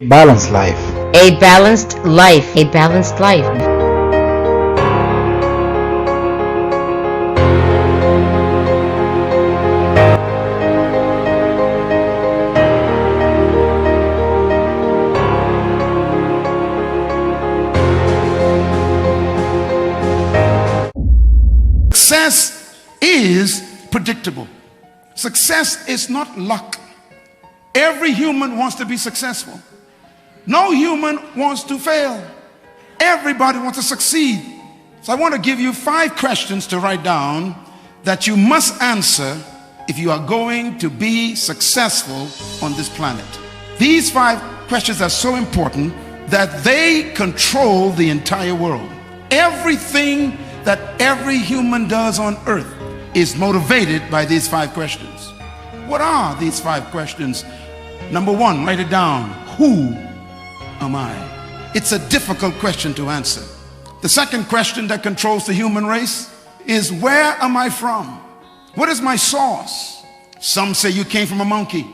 Balanced life. A balanced life. A balanced life. Success is predictable. Success is not luck. Every human wants to be successful. No human wants to fail. Everybody wants to succeed. So I want to give you 5 questions to write down that you must answer if you are going to be successful on this planet. These 5 questions are so important that they control the entire world. Everything that every human does on earth is motivated by these 5 questions. What are these 5 questions? Number 1, write it down. Who am I? It's a difficult question to answer. The second question that controls the human race is, where am I from? What is my source? Some say you came from a monkey.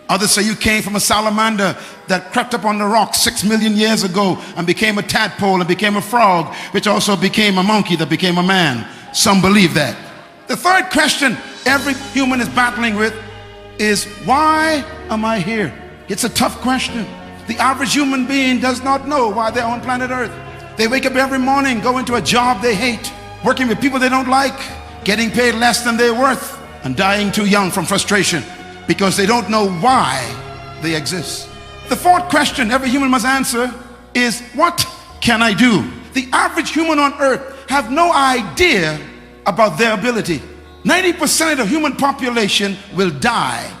Others say you came from a salamander that crept up on the rock 6 million years ago and became a tadpole and became a frog, which also became a monkey that became a man. Some believe that. The third question every human is battling with is, why am I here? It's a tough question. The average human being does not know why they're on planet Earth. They wake up every morning, go into a job they hate, working with people they don't like, getting paid less than they're worth, and dying too young from frustration because they don't know why they exist. The fourth question every human must answer is, what can I do? The average human on earth have no idea about their ability. 90% of the human population will die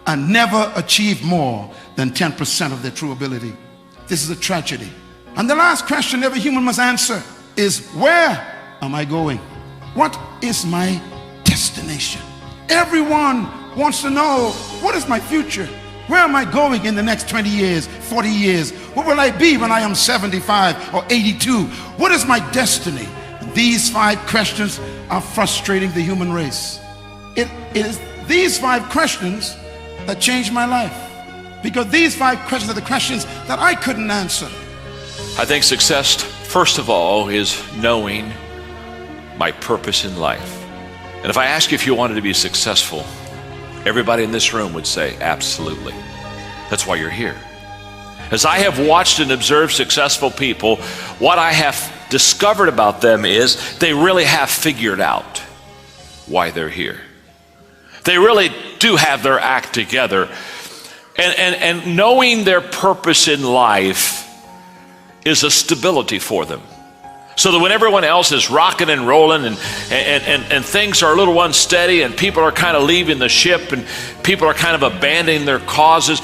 and never achieve more than 10% of their true ability. This is a tragedy. And the last question every human must answer is, where am I going? What is my destination? Everyone wants to know, what is my future? Where am I going in the next 20 years, 40 years? What will I be when I am 75 or 82? What is my destiny? These 5 questions are frustrating the human race. It is these 5 questions that changed my life, because these 5 questions are the questions that I couldn't answer. I think success, first of all, is knowing my purpose in life. And if I ask you if you wanted to be successful, everybody in this room would say, absolutely. That's why you're here. As I have watched and observed successful people, what I have discovered about them is they really have figured out why they're here. They really do have their act together. And knowing their purpose in life is a stability for them. So that when everyone else is rocking and rolling and things are a little unsteady and people are kind of leaving the ship and people are kind of abandoning their causes,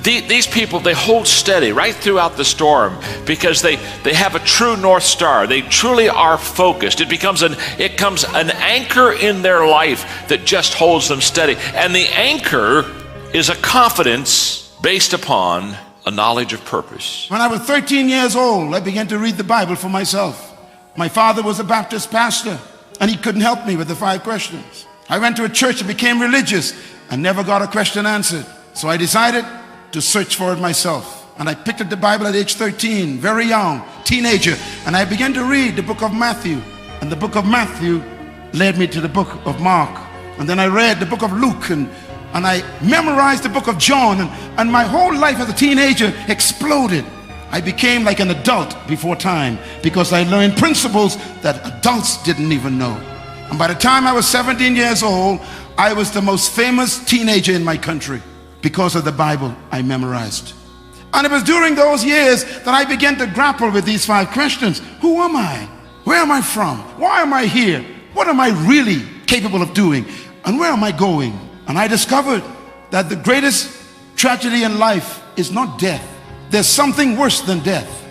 these people, they hold steady right throughout the storm because they have a true North Star. They truly are focused. It becomes an anchor in their life that just holds them steady. And the anchor is a confidence based upon a knowledge of purpose. When I was 13 years old, I began to read the Bible for myself. My father was a Baptist pastor, and he couldn't help me with the 5 questions. I went to a church and became religious and never got a question answered. So I decided to search for it myself. And I picked up the Bible at age 13, very young, teenager, and I began to read the book of Matthew. And the book of Matthew led me to the book of Mark. And then I read the book of Luke, and I memorized the book of John, and my whole life as a teenager exploded. I became like an adult before time because I learned principles that adults didn't even know. And by the time I was 17 years old, I was the most famous teenager in my country because of the Bible I memorized. And it was during those years that I began to grapple with these 5 questions. Who am I? Where am I from? Why am I here? What am I really capable of doing? And where am I going? And I discovered that the greatest tragedy in life is not death. There's something worse than death.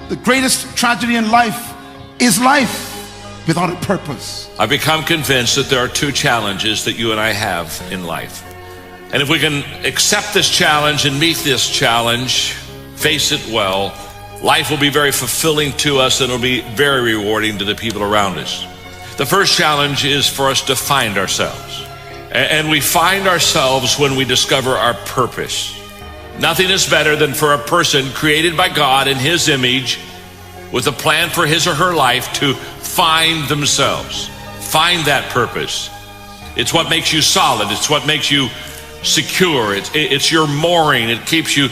The greatest tragedy in life is life without a purpose. I've become convinced that there are 2 challenges that you and I have in life. And if we can accept this challenge and meet this challenge, face it well, life will be very fulfilling to us and it'll be very rewarding to the people around us. The first challenge is for us to find ourselves. And we find ourselves when we discover our purpose. Nothing is better than for a person created by God in his image with a plan for his or her life to find themselves, find that purpose. It's what makes you solid. It's what makes you secure. It's your mooring. It keeps you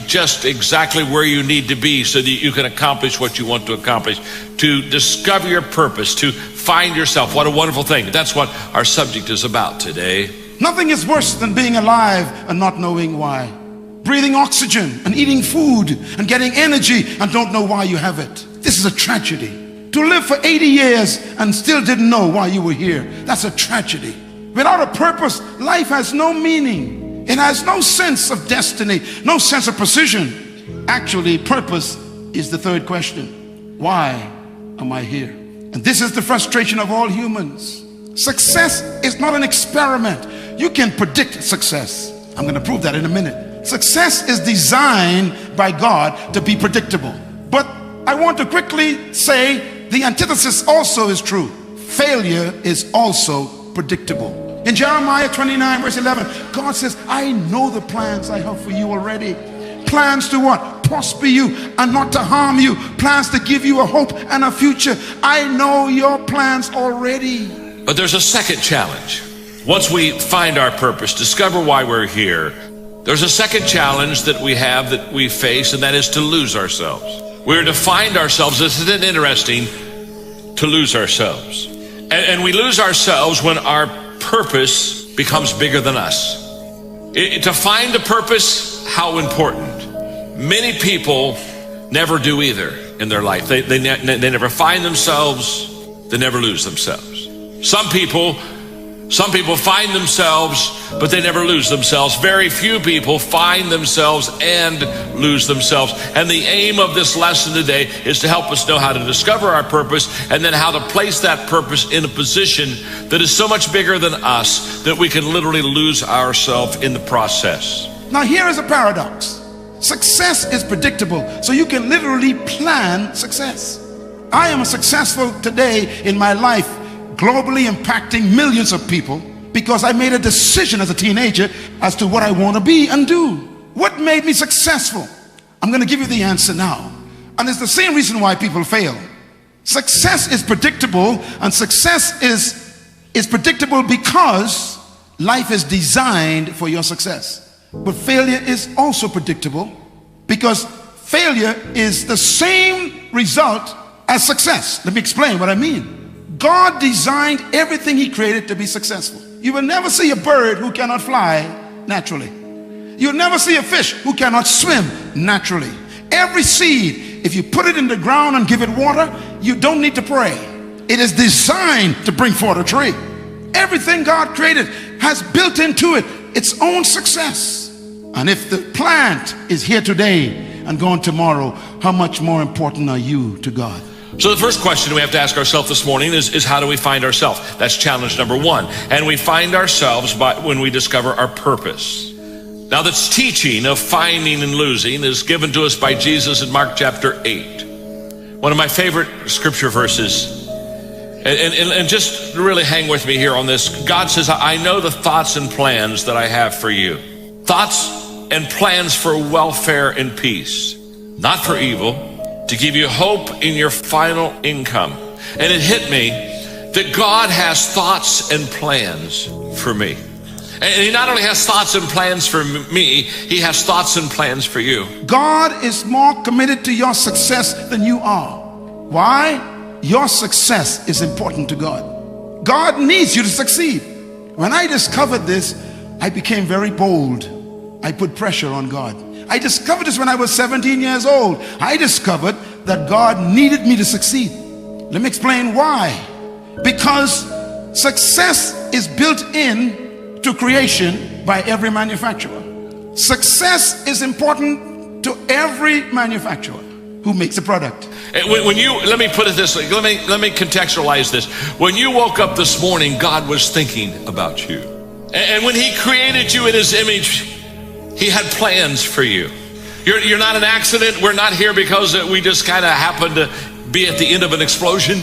just exactly where you need to be so that you can accomplish what you want to accomplish, to discover your purpose, to find yourself. What a wonderful thing. That's what our subject is about today. Nothing is worse than being alive and not knowing why. Breathing oxygen and eating food and getting energy and don't know why you have it. This is a tragedy. To live for 80 years and still didn't know why you were here. That's a tragedy. Without a purpose, life has no meaning. It has no sense of destiny, no sense of precision. Actually, purpose is the third question. Why am I here? And this is the frustration of all humans. Success is not an experiment. You can predict success. I'm going to prove that in a minute. Success is designed by God to be predictable. But I want to quickly say the antithesis also is true. Failure is also predictable. In Jeremiah 29 verse 11, God says, I know the plans I have for you already. Plans to what? Prosper you and not to harm you. Plans to give you a hope and a future. I know your plans already. But there's a second challenge. Once we find our purpose, discover why we're here, there's a second challenge that we have, that we face, and that is to lose ourselves. We're to find ourselves. Isn't it interesting to lose ourselves? And we lose ourselves when our purpose becomes bigger than us. To find a purpose, how important. Many people never do either in their life. They never find themselves. They never lose themselves. Some people find themselves, but they never lose themselves. Very few people find themselves and lose themselves. And the aim of this lesson today is to help us know how to discover our purpose and then how to place that purpose in a position that is so much bigger than us that we can literally lose ourselves in the process. Now here is a paradox. Success is predictable, so you can literally plan success. I am successful today in my life, globally impacting millions of people because I made a decision as a teenager as to what I want to be and do. What made me successful? I'm going to give you the answer now. And it's the same reason why people fail. Success is predictable, and success is predictable because life is designed for your success. But failure is also predictable because failure is the same result as success. Let me explain what I mean. God designed everything he created to be successful. You will never see a bird who cannot fly naturally. You'll never see a fish who cannot swim naturally. Every seed, if you put it in the ground and give it water, you don't need to pray. It is designed to bring forth a tree. Everything God created has built into it its own success. And if the plant is here today and gone tomorrow, how much more important are you to God? So the first question we have to ask ourselves this morning is how do we find ourselves? That's challenge number one. And we find ourselves when we discover our purpose. Now this teaching of finding and losing is given to us by Jesus in Mark chapter 8. One of my favorite scripture verses. And just really hang with me here on this. God says, I know the thoughts and plans that I have for you. Thoughts and plans for welfare and peace, not for evil, to give you hope in your final income. And it hit me that God has thoughts and plans for me. And he not only has thoughts and plans for me, he has thoughts and plans for you. God is more committed to your success than you are. Why? Your success is important to God. God needs you to succeed. When I discovered this, I became very bold. I put pressure on God. I discovered this when I was 17 years old. I discovered that God needed me to succeed. Let me explain why. Because success is built in to creation by every manufacturer. Success is important to every manufacturer who makes a product. Let me put it this way. Let me contextualize this. When you woke up this morning, God was thinking about you. And when he created you in his image, he had plans for you. You're not an accident. We're not here because we just kind of happened to be at the end of an explosion.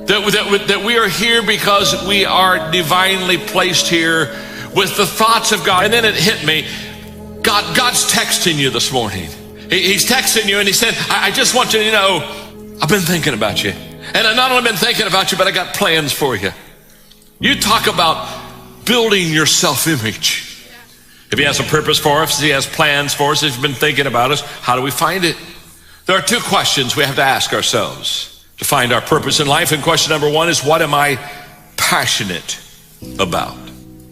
That we are here because we are divinely placed here with the thoughts of God. And then it hit me. God's texting you this morning. He's texting you and he said, I just want you to know, I've been thinking about you. And I've not only been thinking about you, but I got plans for you. You talk about building your self-image. If he has a purpose for us, he has plans for us, if he's been thinking about us, how do we find it? There are two questions we have to ask ourselves to find our purpose in life. And question number one is, what am I passionate about?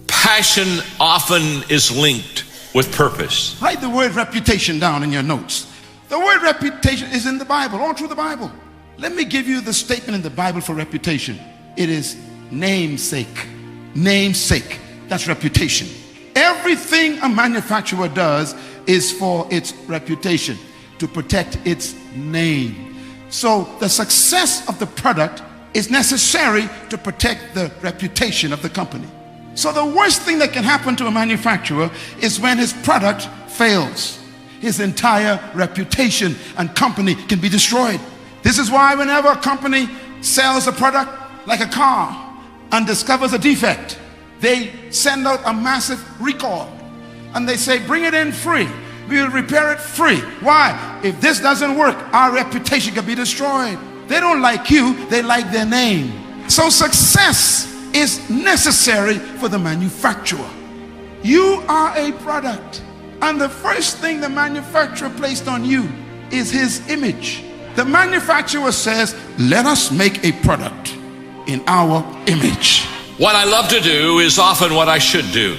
Passion often is linked with purpose. Write the word reputation down in your notes. The word reputation is in the Bible, all through the Bible. Let me give you the statement in the Bible for reputation. It is namesake. Namesake. That's reputation. Everything a manufacturer does is for its reputation, to protect its name. So the success of the product is necessary to protect the reputation of the company. So the worst thing that can happen to a manufacturer is when his product fails. His entire reputation and company can be destroyed. This is why whenever a company sells a product like a car and discovers a defect, they send out a massive recall and they say, bring it in free. We will repair it free. Why? If this doesn't work, our reputation can be destroyed. They don't like you, they like their name. So success is necessary for the manufacturer. You are a product, and the first thing the manufacturer placed on you is his image. The manufacturer says, let us make a product in our image. What I love to do is often what I should do.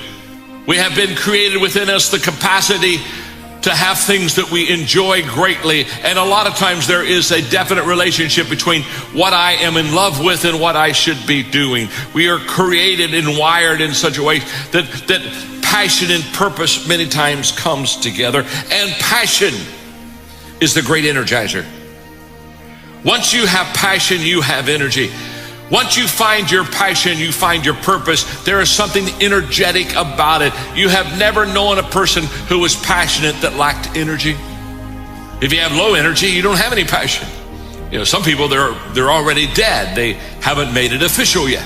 We have been created within us the capacity to have things that we enjoy greatly, and a lot of times there is a definite relationship between what I am in love with and what I should be doing. We are created and wired in such a way that passion and purpose many times comes together, and passion is the great energizer. Once you have passion, you have energy. Once you find your passion, you find your purpose, there is something energetic about it. You have never known a person who was passionate that lacked energy. If you have low energy, you don't have any passion. You know, some people, they're already dead. They haven't made it official yet.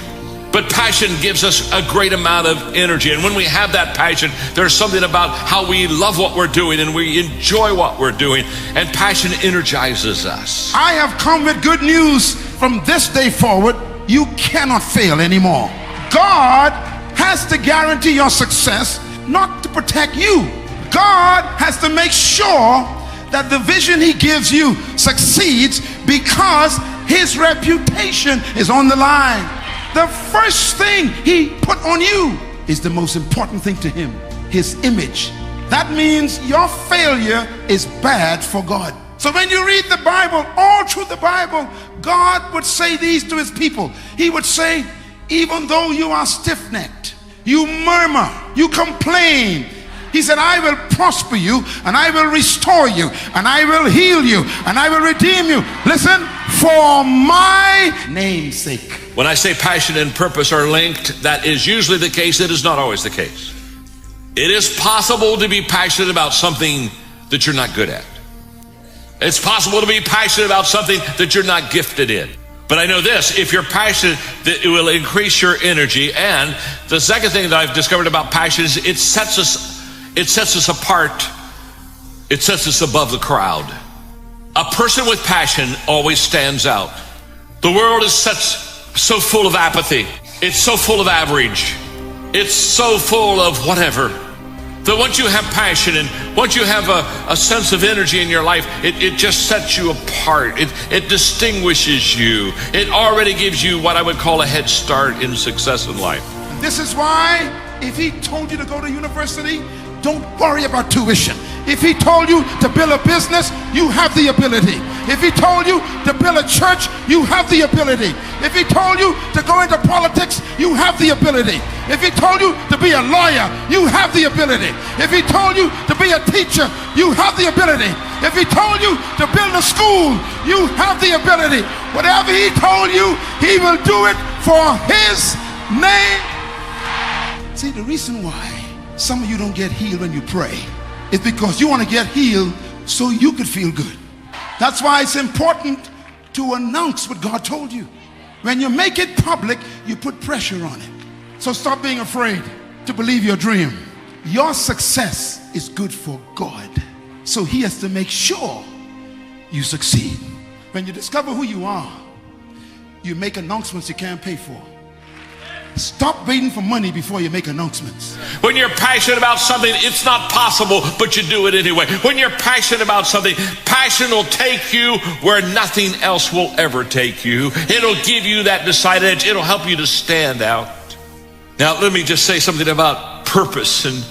But passion gives us a great amount of energy. And when we have that passion, there's something about how we love what we're doing and we enjoy what we're doing. And passion energizes us. I have come with good news. From this day forward, you cannot fail anymore. God has to guarantee your success, not to protect you. God has to make sure that the vision he gives you succeeds because his reputation is on the line. The first thing he put on you is the most important thing to him, his image. That means your failure is bad for God. So when you read the Bible, all through the Bible, God would say these to his people. He would say, even though you are stiff-necked, you murmur, you complain, he said, I will prosper you, and I will restore you, and I will heal you, and I will redeem you. Listen, for my name's sake. When I say passion and purpose are linked, that is usually the case. It is not always the case. It is possible to be passionate about something that you're not good at. It's possible to be passionate about something that you're not gifted in. But I know this, if you're passionate, that it will increase your energy. And the second thing that I've discovered about passion is it sets us apart. It sets us above the crowd. A person with passion always stands out. The world is so full of apathy. It's so full of average. It's so full of whatever. That once you have passion and once you have a sense of energy in your life, it just sets you apart. It distinguishes you. It already gives you what I would call a head start in success in life. This is why if he told you to go to university, don't worry about tuition. If he told you to build a business, you have the ability. If he told you to build a church, you have the ability. If he told you to go into politics, you have the ability. If he told you to be a lawyer, you have the ability. If he told you to be a teacher, you have the ability. If he told you to build a school, you have the ability. Whatever he told you, he will do it for his name. See, the reason why some of you don't get healed when you pray is because you want to get healed so you could feel good. That's why it's important to announce what God told you. When you make it public, you put pressure on it. So stop being afraid to believe your dream. Your success is good for God. So he has to make sure you succeed. When you discover who you are, you make announcements you can't pay for. Stop waiting for money before you make announcements. When you're passionate about something, it's not possible, but you do it anyway. When you're passionate about something, passion will take you where nothing else will ever take you. It'll give you that decided edge. It'll help you to stand out. Now, let me just say something about purpose and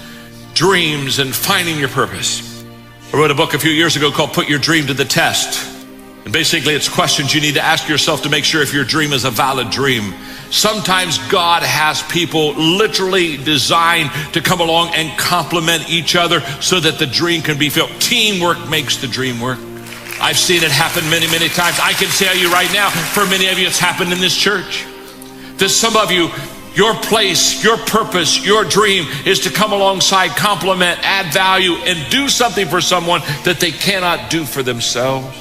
dreams and finding your purpose. I wrote a book a few years ago called Put Your Dream to the Test. And basically, it's questions you need to ask yourself to make sure if your dream is a valid dream. Sometimes God has people literally designed to come along and complement each other so that the dream can be filled. Teamwork makes the dream work. I've seen it happen many, many times. I can tell you right now, for many of you, it's happened in this church. There's some of you, your place, your purpose, your dream is to come alongside, complement, add value, and do something for someone that they cannot do for themselves.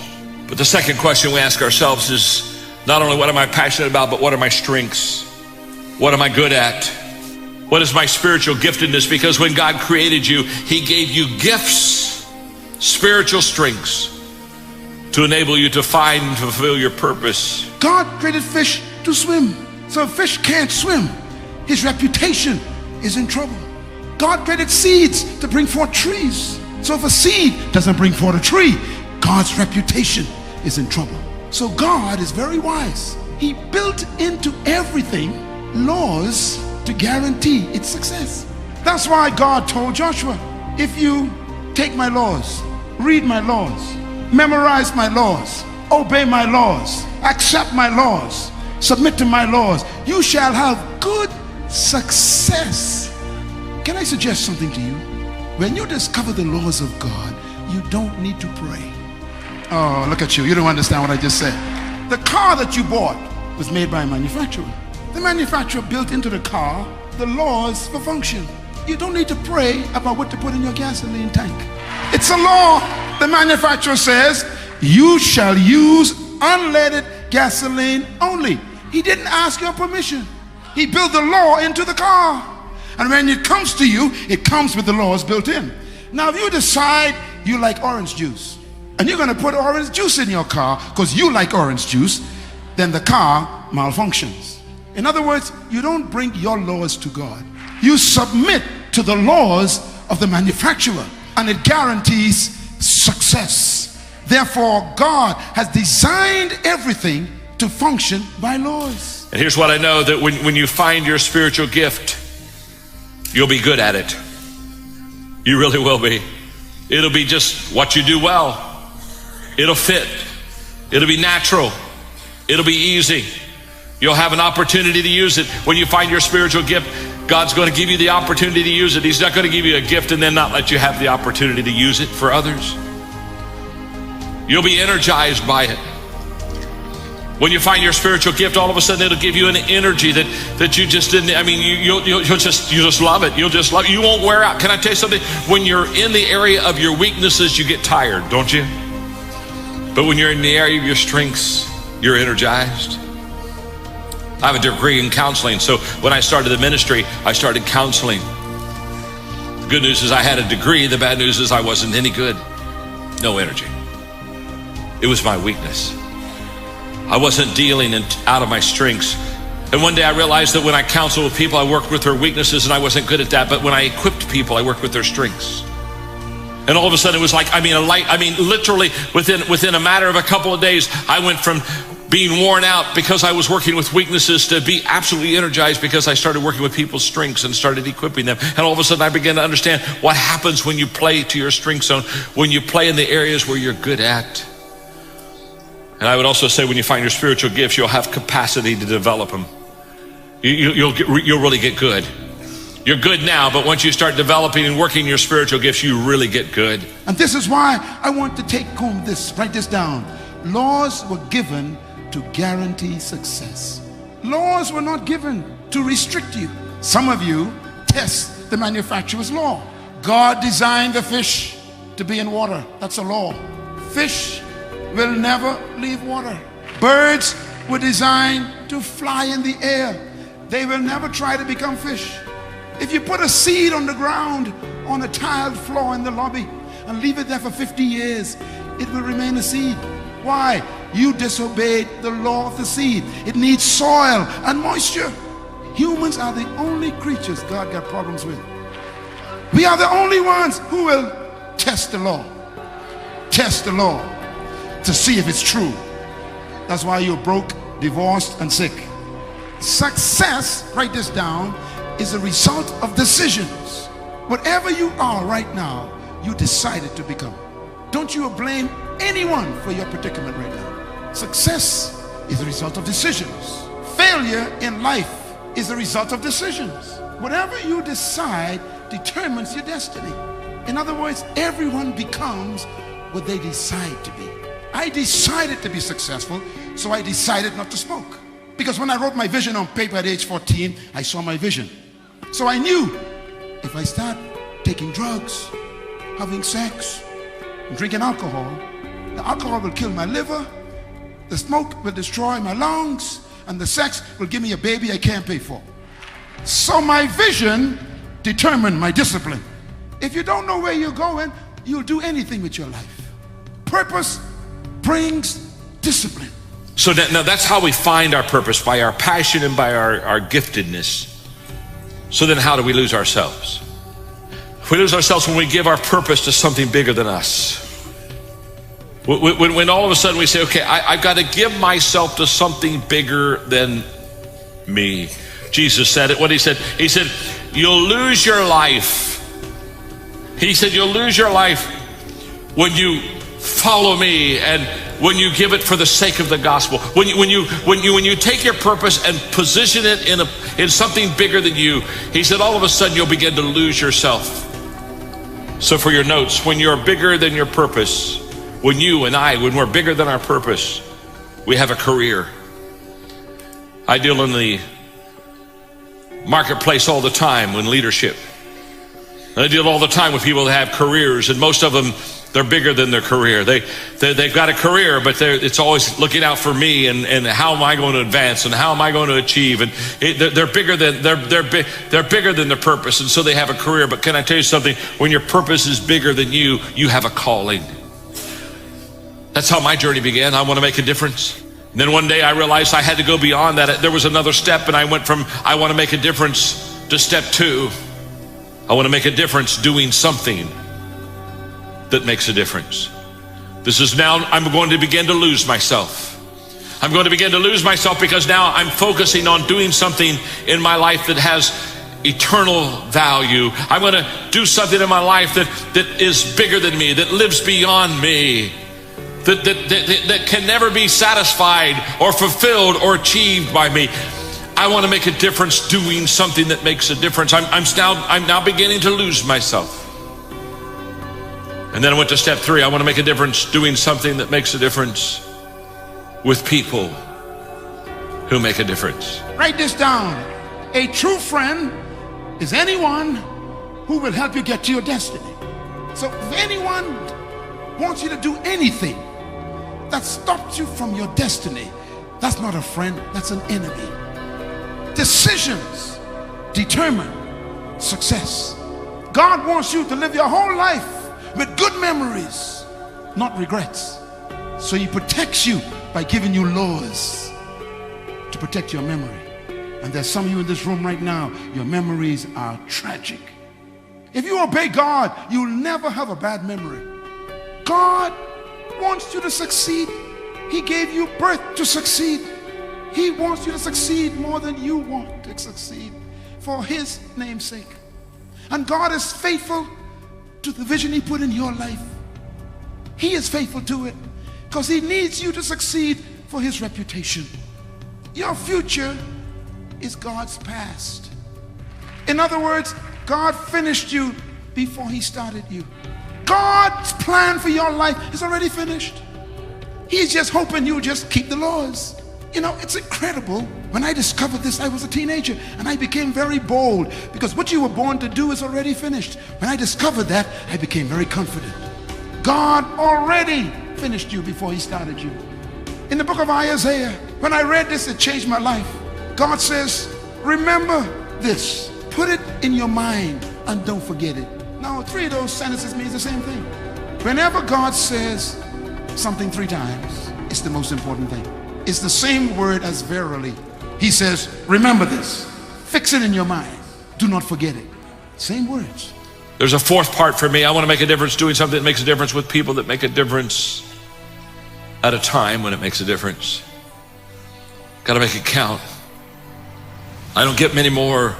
But the second question we ask ourselves is not only what am I passionate about, but what are my strengths? What am I good at? What is my spiritual giftedness? Because when God created you, he gave you gifts, spiritual strengths to enable you to find and fulfill your purpose. God created fish to swim. So if fish can't swim, his reputation is in trouble. God created seeds to bring forth trees. So if a seed doesn't bring forth a tree, God's reputation is in trouble. So God is very wise. He built into everything laws to guarantee its success. That's why God told Joshua, if you take my laws, read my laws, memorize my laws, obey my laws, accept my laws, submit to my laws, you shall have good success. Can I suggest something to you? When you discover the laws of God, you don't need to pray. Oh, look at you. You don't understand what I just said. The car that you bought was made by a manufacturer. The manufacturer built into the car the laws for function. You don't need to pray about what to put in your gasoline tank. It's a law. The manufacturer says, you shall use unleaded gasoline only. He didn't ask your permission. He built the law into the car. And when it comes to you, it comes with the laws built in. Now, if you decide you like orange juice, and you're going to put orange juice in your car because you like orange juice, then the car malfunctions. In other words, you don't bring your laws to God. You submit to the laws of the manufacturer, and it guarantees success. Therefore, God has designed everything to function by laws. And here's what I know, that when you find your spiritual gift, you'll be good at it. You really will be. It'll be just what you do well. It'll fit. It'll be natural. It'll be easy. You'll have an opportunity to use it. When you find your spiritual gift, God's going to give you the opportunity to use it. He's not going to give you a gift and then not let you have the opportunity to use it for others. You'll be energized by it. When you find your spiritual gift, all of a sudden it'll give you an energy that you just didn't. I mean, you'll just love it. You'll just love it. You won't wear out. Can I tell you something? When you're in the area of your weaknesses, you get tired, don't you? But when you're in the area of your strengths, you're energized. I have a degree in counseling, so when I started the ministry, I started counseling. The good news is I had a degree. The bad news is I wasn't any good. No energy. It was my weakness. I wasn't dealing out of my strengths. And one day I realized that when I counseled with people, I worked with their weaknesses, and I wasn't good at that. But when I equipped people, I worked with their strengths. And all of a sudden it was like, literally within a matter of a couple of days, I went from being worn out because I was working with weaknesses to be absolutely energized because I started working with people's strengths and started equipping them. And all of a sudden I began to understand what happens when you play to your strength zone, when you play in the areas where you're good at. And I would also say when you find your spiritual gifts, you'll have capacity to develop them. You'll really get good. You're good now, but once you start developing and working your spiritual gifts, you really get good. And this is why I want to take home this, write this down. Laws were given to guarantee success. Laws were not given to restrict you. Some of you test the manufacturer's law. God designed the fish to be in water. That's a law. Fish will never leave water. Birds were designed to fly in the air. They will never try to become fish. If you put a seed on the ground, on a tiled floor in the lobby and leave it there for 50 years, it will remain a seed. Why? You disobeyed the law of the seed. It needs soil and moisture. Humans are the only creatures God got problems with. We are the only ones who will test the law. Test the law to see if it's true. That's why you're broke, divorced, and sick. Success, write this down, is a result of decisions. Whatever you are right now, you decided to become. Don't you blame anyone for your predicament right now. Success is a result of decisions. Failure in life is a result of decisions. Whatever you decide determines your destiny. In other words, everyone becomes what they decide to be. I decided to be successful, so I decided not to smoke. Because when I wrote my vision on paper at age 14, I saw my vision. So I knew if I start taking drugs, having sex, and drinking alcohol, the alcohol will kill my liver, the smoke will destroy my lungs, and the sex will give me a baby I can't pay for. So my vision determined my discipline. If you don't know where you're going, you'll do anything with your life. Purpose brings discipline. So now that's how we find our purpose, by our passion and by our giftedness. So then how do we lose ourselves? We lose ourselves when we give our purpose to something bigger than us. When all of a sudden we say, okay, I've got to give myself to something bigger than me. Jesus said it. What he said, you'll lose your life. He said, you'll lose your life when you follow me and when you give it for the sake of the gospel. When you take your purpose and position it in something bigger than you, he said, all of a sudden you'll begin to lose yourself. So for your notes, when you're bigger than your purpose, when we're bigger than our purpose, we have a career. I deal in the marketplace all the time with leadership. I deal all the time with people that have careers, and most of them, they're bigger than their career. They've got a career, but it's always looking out for me and how am I going to advance and how am I going to achieve? And they're bigger than their purpose, and so they have a career. But can I tell you something? When your purpose is bigger than you, you have a calling. That's how my journey began. I want to make a difference. And then one day I realized I had to go beyond that. There was another step, and I went from I want to make a difference to step 2. I want to make a difference doing something that makes a difference. This is now I'm going to begin to lose myself. I'm going to begin to lose myself because now I'm focusing on doing something in my life that has eternal value. I'm going to do something in my life that is bigger than me, that lives beyond me, that can never be satisfied or fulfilled or achieved by me. I want to make a difference doing something that makes a difference. I'm now beginning to lose myself. And then I went to step 3. I want to make a difference doing something that makes a difference with people who make a difference. Write this down. A true friend is anyone who will help you get to your destiny. So if anyone wants you to do anything that stops you from your destiny, that's not a friend, that's an enemy. Decisions determine success. God wants you to live your whole life with good memories, not regrets. So he protects you by giving you laws to protect your memory. And there's some of you in this room right now, your memories are tragic. If you obey God, you'll never have a bad memory. God wants you to succeed. He gave you birth to succeed. He wants you to succeed more than you want to succeed for his name's sake. And God is faithful to the vision he put in your life. He is faithful to it because he needs you to succeed for his reputation. Your future is God's past. In other words, God finished you before he started you. God's plan for your life is already finished. He's just hoping you just keep the laws. You know, it's incredible. When I discovered this, I was a teenager and I became very bold because what you were born to do is already finished. When I discovered that, I became very confident. God already finished you before he started you. In the book of Isaiah, when I read this, it changed my life. God says, remember this, put it in your mind and don't forget it. Now, 3 of those sentences means the same thing. Whenever God says something 3 times, it's the most important thing. It's the same word as verily. He says, remember this. Fix it in your mind. Do not forget it. Same words. There's a 4th part for me. I want to make a difference doing something that makes a difference with people that make a difference at a time when it makes a difference. Got to make it count. I don't get many more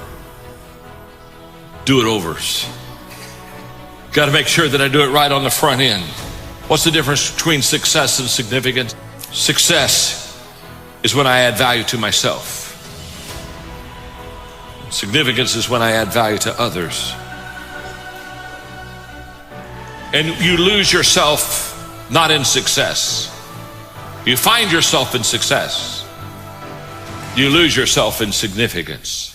do-it-overs. Got to make sure that I do it right on the front end. What's the difference between success and significance? Success is when I add value to myself. Significance is when I add value to others. And you lose yourself not in success. You find yourself in success. You lose yourself in significance.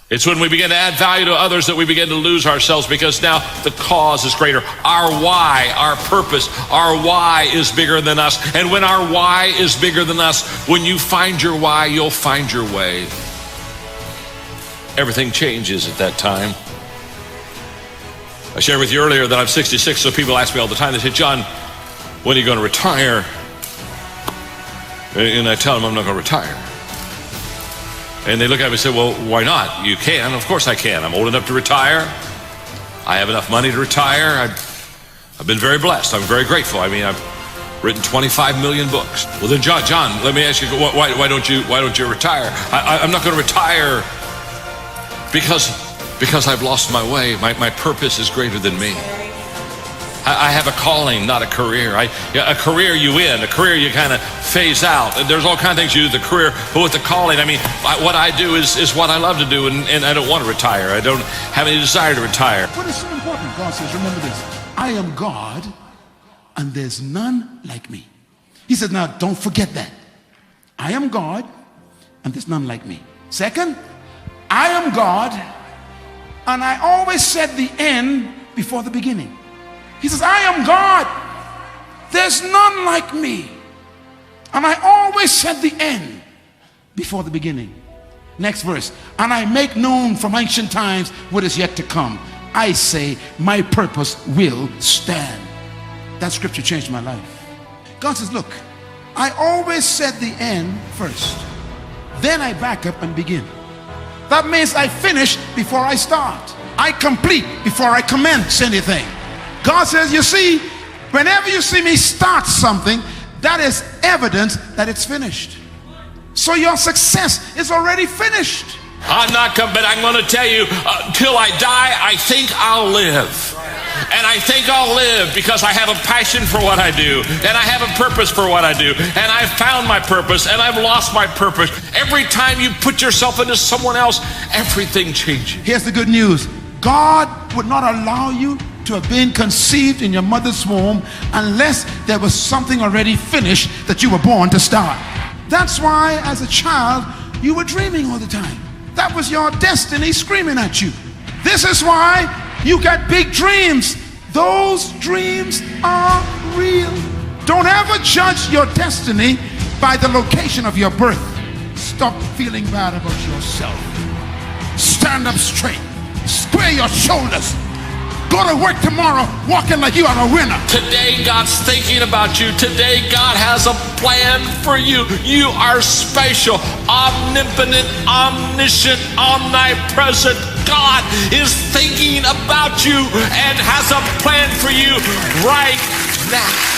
It's when we begin to add value to others that we begin to lose ourselves, because now the cause is greater. Our why, our purpose, our why is bigger than us. And when our why is bigger than us, when you find your why, you'll find your way. Everything changes at that time. I shared with you earlier that I'm 66, so people ask me all the time, they say, John, when are you going to retire? And I tell them I'm not going to retire. And they look at me and say, well, why not? You can. Of course I can. I'm old enough to retire. I have enough money to retire. I've been very blessed. I'm very grateful. I mean, I've written 25 million books. Well then, John, let me ask you, why don't you retire? I'm not going to retire because I've lost my way. My purpose is greater than me. I have a calling, not a career. A career you in, a career you kind of phase out. There's all kinds of things you do with the career, but with the calling, I mean, what I do is what I love to do, and I don't want to retire. I don't have any desire to retire. What is so important? God says, remember this. I am God, and there's none like me. He says, now don't forget that. I am God, and there's none like me. Second, I am God, and I always set the end before the beginning. He says, I am God. There's none like me. And I always set the end before the beginning. Next verse. And I make known from ancient times what is yet to come. I say, my purpose will stand. That scripture changed my life. God says, look, I always set the end first. Then I back up and begin. That means I finish before I start. I complete before I commence anything. God says, you see, whenever you see me start something, that is evidence that it's finished. So your success is already finished. I'm not coming, but I'm going to tell you, till I die, I think I'll live. And I think I'll live because I have a passion for what I do, and I have a purpose for what I do, and I've found my purpose, and I've lost my purpose. Every time you put yourself into someone else, everything changes. Here's the good news. God would not allow you to have been conceived in your mother's womb unless there was something already finished that you were born to start. That's why as a child you were dreaming all the time. That was your destiny screaming at you. This is why you got big dreams. Those dreams are real. Don't ever judge your destiny by the location of your birth. Stop feeling bad about yourself. Stand up straight. Square your shoulders. Go to work tomorrow walking like you are a winner. Today God's thinking about you. Today God has a plan for you. You are special, omnipotent, omniscient, omnipresent. God is thinking about you and has a plan for you right now.